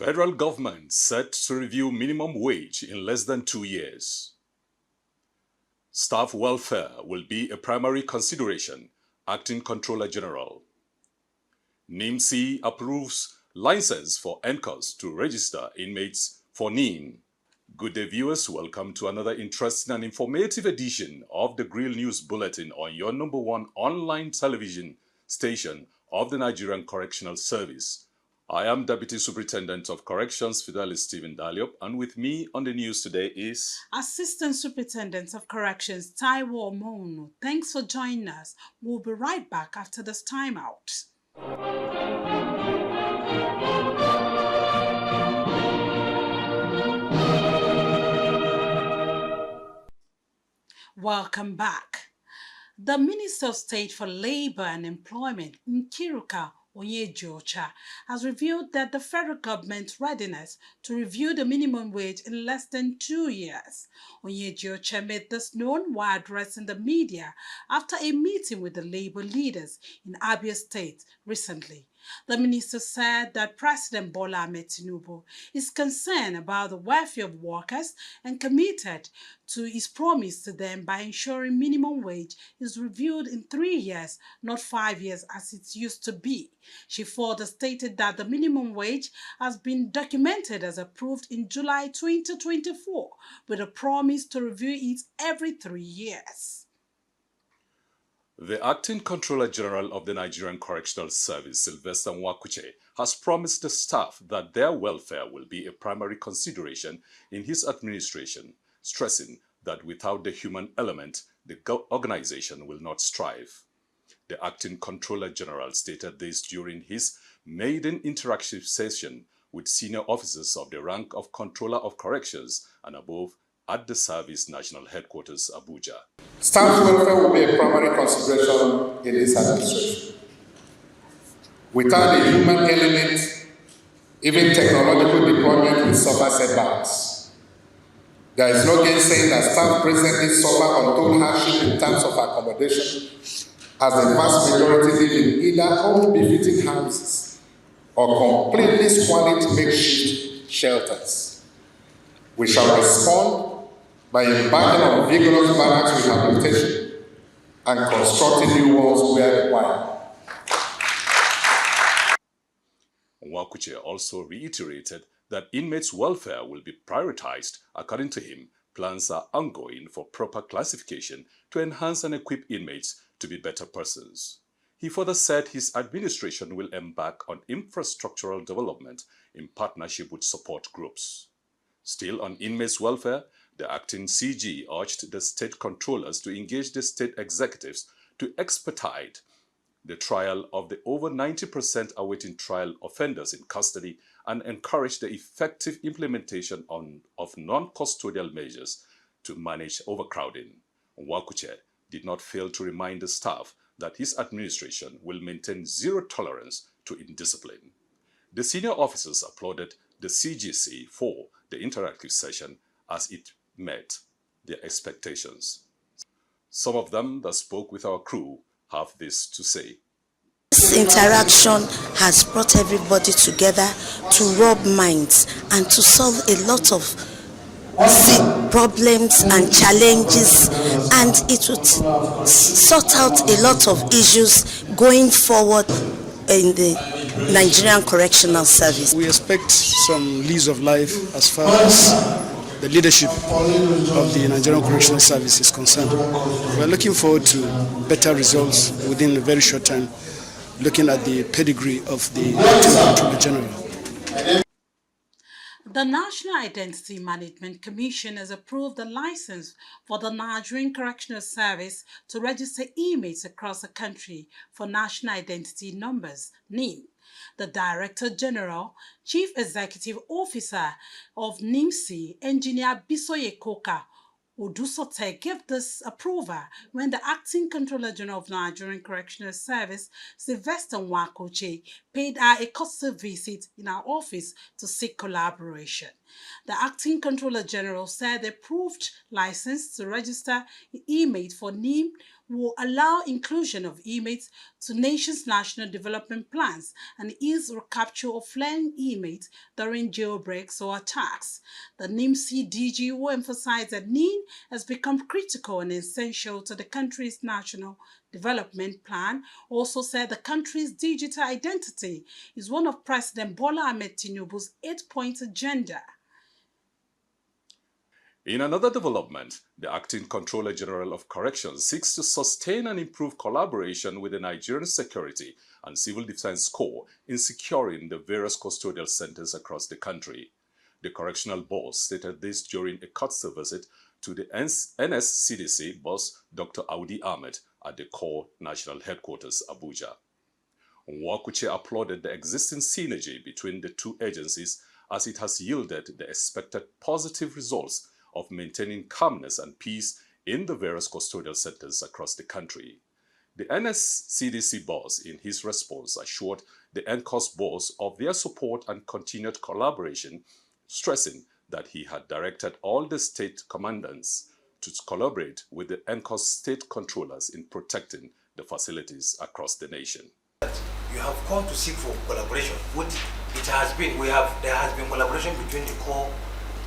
Federal government set to review minimum wage in less than 2 years. Staff welfare will be a primary consideration, Acting Controller General. NIMC approves license for entails to register inmates for NIM. Good day viewers, welcome to another interesting and informative edition of the Grill News Bulletin on your #1 online television station of the Nigerian Correctional Service. I am Deputy Superintendent of Corrections, Fidelis Stephen Daliop, and with me on the news today is Assistant Superintendent of Corrections, Taiwo Omono. Thanks for joining us. We'll be right back after this timeout. Welcome back. The Minister of State for Labor and Employment, Nkiruka Onyejiocha, has revealed that the federal government's readiness to review the minimum wage in less than 2 years. Onyejiocha made this known while addressing the media after a meeting with the labor leaders in Abia State recently. The minister said that President Bola Ahmed Tinubu is concerned about the welfare of workers and committed to his promise to them by ensuring minimum wage is reviewed in 3 years, not 5 years as it used to be. She further stated that the minimum wage has been documented as approved in July 2024 with a promise to review it every 3 years. The Acting Controller General of the Nigerian Correctional Service, Sylvester Nwakuche, has promised the staff that their welfare will be a primary consideration in his administration, stressing that without the human element, the organization will not strive. The Acting Controller General stated this during his maiden interactive session with senior officers of the rank of Controller of Corrections and above at the Service National Headquarters, Abuja. Staff welfare will be a primary consideration in this administration. Without the human element, even technological deployment will suffer setbacks. There is no gainsaying that staff presently suffer untold hardship in terms of accommodation, as the vast majority live in either unbefitting houses or completely squalid makeshift shelters. We shall respond by embarking on vigorous barracks rehabilitation and constructing new ones where required. Nwakuche also reiterated that inmates' welfare will be prioritized. According to him, plans are ongoing for proper classification to enhance and equip inmates to be better persons. He further said his administration will embark on infrastructural development in partnership with support groups. Still on inmates' welfare, the acting CG urged the state controllers to engage the state executives to expedite the trial of the over 90% awaiting trial offenders in custody and encourage the effective implementation of non-custodial measures to manage overcrowding. Nwakuche did not fail to remind the staff that his administration will maintain zero tolerance to indiscipline. The senior officers applauded the CGC for the interactive session as it met their expectations. Some of them that spoke with our crew have this to say. This interaction has brought everybody together to rub minds and to solve a lot of problems and challenges, and it would sort out a lot of issues going forward in the Nigerian Correctional Service. We expect some lease of life as far as the leadership of the Nigerian Correctional Service is concerned. We're looking forward to better results within a very short time, looking at the pedigree of the Controller General. The National Identity Management Commission has approved the license for the Nigerian Correctional Service to register inmates across the country for national identity numbers, NIN. The Director General, Chief Executive Officer of NIMC, Engineer Bisoye Koka Odusote, gave this approval when the Acting Controller General of Nigerian Correctional Service, Sylvester Nwakuche, paid her a courtesy visit in our office to seek collaboration. The Acting Controller General said the approved license to register inmate for NIM will allow inclusion of inmates to nation's national development plans and ease recapture of fleeing inmates during jailbreaks or attacks. The NIMC DG will emphasize that NIN has become critical and essential to the country's national development plan. Also said the country's digital identity is one of President Bola Ahmed Tinubu's 8-point agenda. In another development, the Acting Controller General of Corrections seeks to sustain and improve collaboration with the Nigerian Security and Civil Defense Corps in securing the various custodial centers across the country. The correctional boss stated this during a courtesy visit to the NSCDC boss, Dr. Audi Ahmed, at the Corps National Headquarters, Abuja. Nwakuche applauded the existing synergy between the two agencies as it has yielded the expected positive results of maintaining calmness and peace in the various custodial centers across the country. The NSCDC boss, in his response, assured the NCOS boss of their support and continued collaboration, stressing that he had directed all the state commandants to collaborate with the NCOS state controllers in protecting the facilities across the nation. You have come to seek for collaboration. What it has been, there has been collaboration between the Corps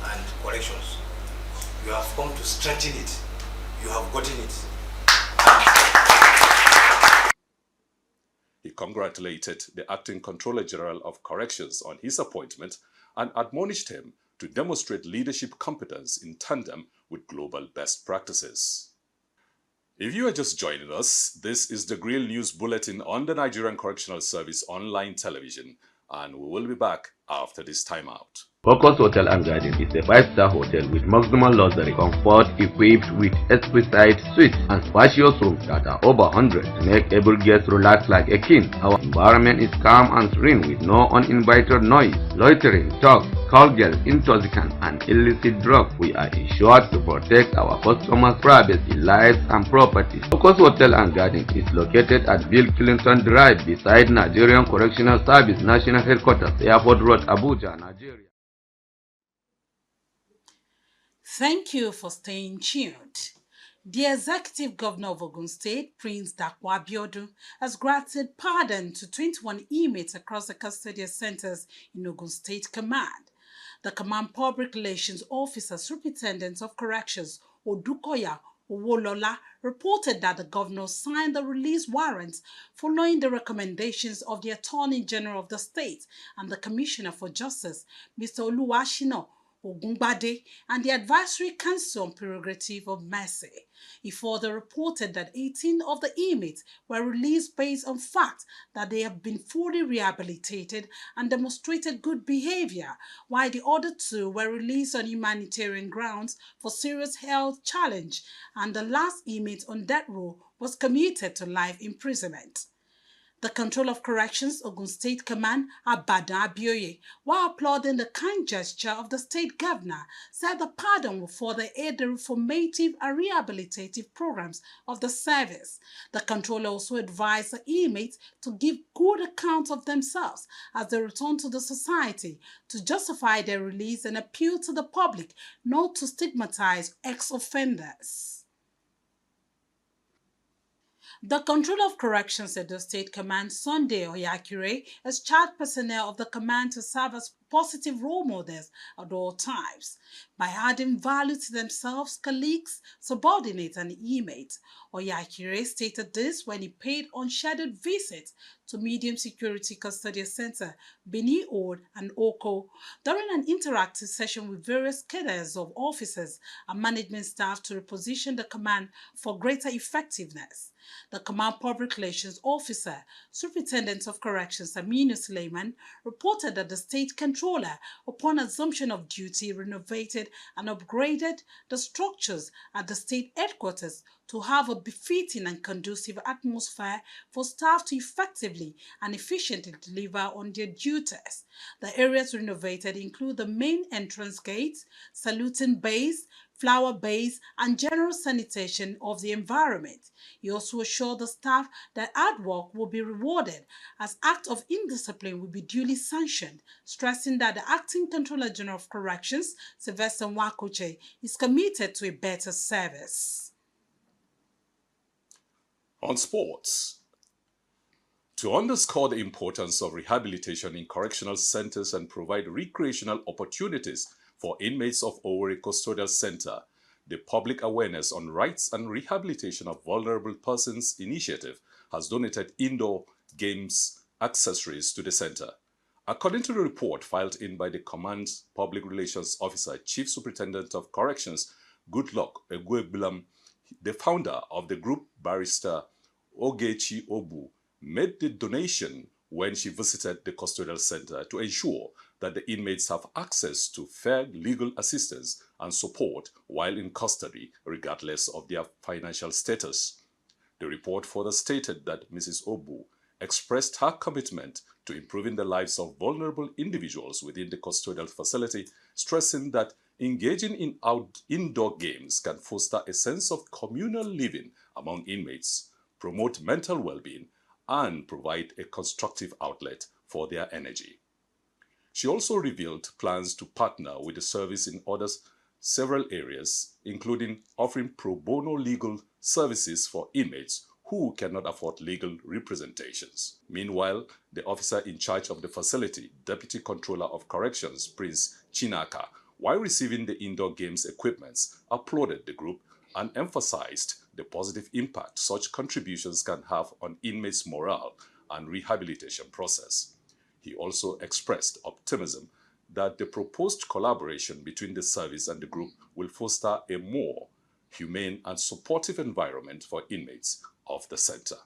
and Corrections. You have come to strengthen it. You have gotten it. He congratulated the Acting Controller General of Corrections on his appointment and admonished him to demonstrate leadership competence in tandem with global best practices. If you are just joining us, this is the Grill News Bulletin on the Nigerian Correctional Service online television, and we will be back after this timeout. Focus Hotel and Garden is a 5-star hotel with maximum luxury comfort equipped with exquisite suites and spacious rooms that are over 100 to make every guest relax like a king. Our environment is calm and serene with no uninvited noise, loitering, talk, call girls, intoxicants, and illicit drugs. We are ensured to protect our customers' privacy, lives, and properties. Focus Hotel and Garden is located at Bill Clinton Drive beside Nigerian Correctional Service National Headquarters, Airport Road, Abuja, Nigeria. Thank you for staying tuned. The Executive Governor of Ogun State, Prince Dakwa Abiodun, has granted pardon to 21 inmates across the custodial centers in Ogun State Command. The Command Public Relations Officer, Superintendent of Corrections, Odukoya Owolola, reported that the governor signed the release warrants following the recommendations of the Attorney General of the state and the Commissioner for Justice, Mr. Oluwashino Ogungbade, and the Advisory Council on Prerogative of Mercy. He further reported that 18 of the inmates were released based on fact that they have been fully rehabilitated and demonstrated good behavior, while the other 2 were released on humanitarian grounds for serious health challenge, and the last inmate on death row was commuted to life imprisonment. The Control of Corrections Ogun State Command, Abadan Abioye, while applauding the kind gesture of the state governor, said the pardon will further aid the reformative and rehabilitative programs of the service. The controller also advised the inmates to give good account of themselves as they return to the society, to justify their release and appeal to the public not to stigmatize ex-offenders. The Controller of Corrections at the State Command, Sunday Oyakure, has charged personnel of the command to serve as positive role models at all times by adding value to themselves, colleagues, subordinates, and inmates. Oyakure stated this when he paid unscheduled visits to medium security custodial center Beni Ode and Oko during an interactive session with various cadres of officers and management staff to reposition the command for greater effectiveness. The Command Public Relations Officer, Superintendent of Corrections Aminu Suleiman, reported that the State Controller, upon assumption of duty, renovated and upgraded the structures at the state headquarters to have a befitting and conducive atmosphere for staff to effectively and efficiently deliver on their duties. The areas renovated include the main entrance gates, saluting bays, flower bays, and general sanitation of the environment. He also assured the staff that hard work will be rewarded as acts of indiscipline will be duly sanctioned, stressing that the Acting Controller General of Corrections, Sylvester Nwakuche, is committed to a better service. On sports, to underscore the importance of rehabilitation in correctional centers and provide recreational opportunities for inmates of Owerri Custodial Center, the Public Awareness on Rights and Rehabilitation of Vulnerable Persons initiative has donated indoor games accessories to the center. According to the report filed in by the Command's Public Relations Officer, Chief Superintendent of Corrections, Goodluck Egwebulam, the founder of the group, Barrister Ogechi Obu, made the donation when she visited the custodial center to ensure that the inmates have access to fair legal assistance and support while in custody, regardless of their financial status. The report further stated that Mrs. Obu expressed her commitment to improving the lives of vulnerable individuals within the custodial facility, stressing that engaging in indoor games can foster a sense of communal living among inmates, promote mental well-being, and provide a constructive outlet for their energy. She also revealed plans to partner with the service in several areas, including offering pro bono legal services for inmates who cannot afford legal representations. Meanwhile, the officer in charge of the facility, Deputy Controller of Corrections, Prince Chinaka, while receiving the indoor games equipments, applauded the group and emphasized the positive impact such contributions can have on inmates' morale and rehabilitation process. He also expressed optimism that the proposed collaboration between the service and the group will foster a more humane and supportive environment for inmates of the center.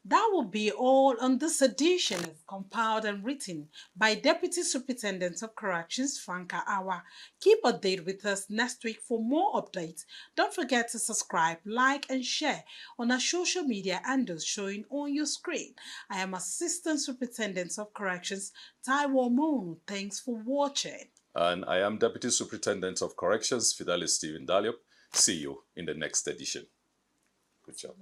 That will be all on this edition of compiled and written by Deputy Superintendent of Corrections, Franka Awa. Keep updated with us next week for more updates. Don't forget to subscribe, like, and share on our social media handles showing on your screen. I am Assistant Superintendent of Corrections, Taiwo Moon. Thanks for watching. And I am Deputy Superintendent of Corrections, Fidelis Stephen Daliop. See you in the next edition. Good job.